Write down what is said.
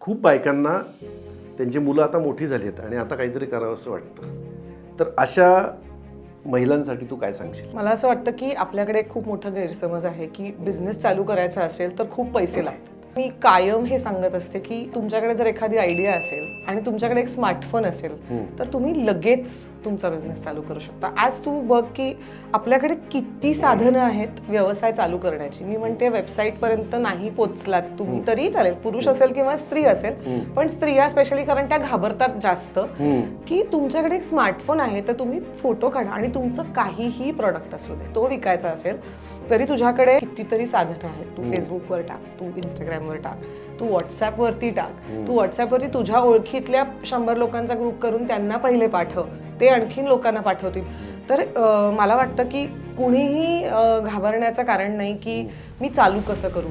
खूप बायकांना त्यांची मुलं आता मोठी झाली आहेत आणि आता काहीतरी करावं असं वाटतं. तर अशा महिलांसाठी तू काय सांगशील? मला असं वाटतं की आपल्याकडे खूप मोठा गैरसमज आहे की बिझनेस चालू करायचा असेल तर खूप पैसे लागतात. मी कायम हे सांगत असते की तुमच्याकडे जर एखादी आयडिया असेल आणि तुमच्याकडे एक स्मार्टफोन असेल तर तुम्ही लगेच तुमचा बिझनेस चालू करू शकता. आज तू बघ की आपल्याकडे किती साधनं आहेत व्यवसाय चालू करण्याची. मी म्हणते वेबसाईटपर्यंत नाही पोचलात तुम्ही तरी चालेल, पुरुष असेल किंवा स्त्री असेल, पण स्त्रिया स्पेशली कारण त्या घाबरतात जास्त, की तुमच्याकडे एक स्मार्टफोन आहे तर तुम्ही फोटो काढा आणि तुमचं काहीही प्रॉडक्ट असू दे तो विकायचा असेल तरी तुझ्याकडे कितीतरी साधनं आहेत. तू फेसबुकवर टाक, तू इंस्टाग्रामवर टाक, तू व्हॉट्सॲपवरती टाक, तू व्हॉट्सॲपवरती तुझ्या ओळखीतल्या 100 लोकांचा ग्रुप करून त्यांना पहिले पाठव, ते आणखीन लोकांना पाठवतील. तर मला वाटतं की कुणीही घाबरण्याचं कारण नाही की मी चालू कसं करू.